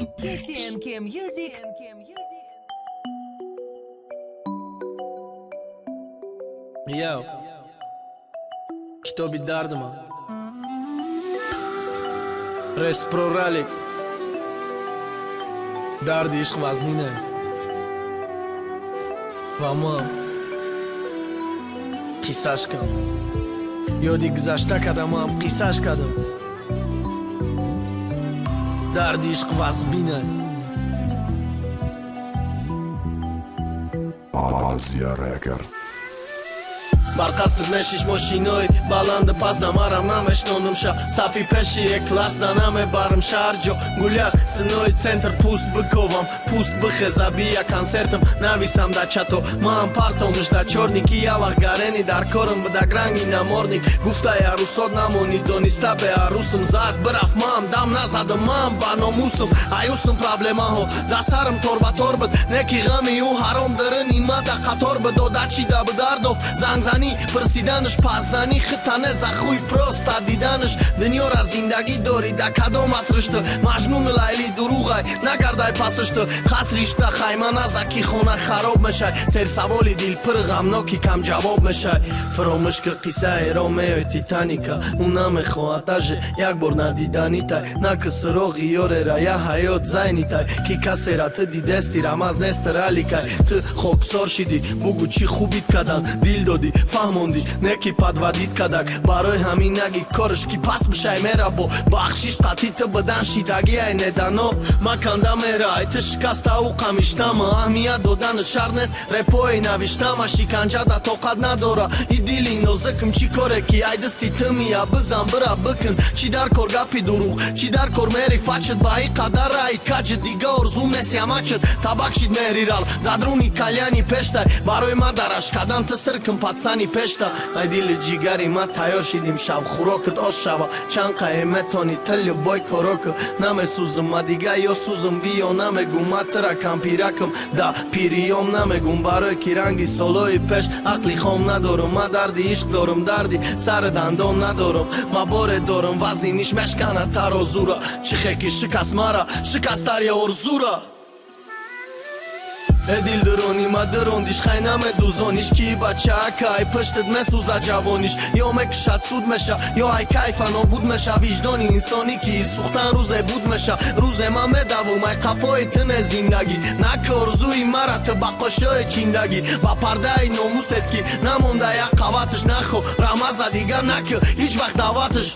KTNK Music. Yo, kitobi dardima Res proralik Dardi ishq vaznine Va man Qisash kam Yodi gzashta kadam ham qisash kadam Dardi ishq vazbine Azia Records. Barqastir meshish moshinoi balandi pastda maram nameshnonim sha safi peshi e klasda name barim sharjo gulyar sinoi center pust bikovam pust bkhzabiya konsertim navisam da chato man partom jda chorniki yavaq gareni dar korim da grangi namornik gufta ya rusod namoni donista be arusum zad braf mam dam nazadim man ba nomusum ayusum problema ho da sarim torba torbit neki gami u harom darin imada qator bidodachi da bdardov zanzani پرسیدنش پزنی خطانه زخوی پروستا دیدنش دنیا را زندگی داری دا کدام اصرشت مجنون لیلی دروغای نگردای پسشت قصریشت خیمه نزکی خونه خراب میشه سر سوالی دیل پر غمناکی کم جواب میشه فراموش که قصه رومیو تیتانیکا اونم خواتش یک بار ندیدنی تای نک سراغی یاره را یا حیات زینی تای کی کسی را تو دیدستی رمز نسترالی کای تو خوکسار شدی بگو چی خوبیت کدن دیل دادی فهموندی نکی подводит кадак барои ҳаминаги корш ки пас бишай мера бо бахшиш қатӣ ту бидан шидаги ай недано маканда мера ай ту шикаста у қамиштама аҳмият додан шар нест репои навиштама шиканҷада тоқат надора и дили нозикм чӣ коре ки ай дисти ту мия бизан бира бикин чӣ дар кор гапи дуруғ чӣ дар кор мери фачит ба и қадар ай каҷи дига орзум нест ямачит табакшид мерирал дадруни кальяни пештай барои ма дараш кадан ту сиркм патсани пешта ай дили ҷигари ма тайёр шидим шаб хӯрокит ош шава чанд қае метони тилю бой корока намесӯзим ма дига ё сӯзим биё намегум ма тира кампиракам да пириём намегум барои ки ранги солои пеш ақли хом надорам ма дарди ишқ дорам дарди сари дандон надорам ма боре дорам вазни ниш мешкана тарозура чӣ хеки шикаст мара шикастар я орзура دل درونی ما دروندیش خینمه دوزونیش کی بچه اکای پشتت مسوزا جوانیش یا مکشت سود مشه یا ای کیفا نابود مشه وجدانی انسانی کی سوختن روزه بود مشه روزه ما مدوم ای قفای تن زندگی نکه ارزوی مرا تو بقاشای چیندگی با پرده ای ناموست کی نمونده یک قواتش نخو رمزه دیگر نکه هیچ وقت دعوتش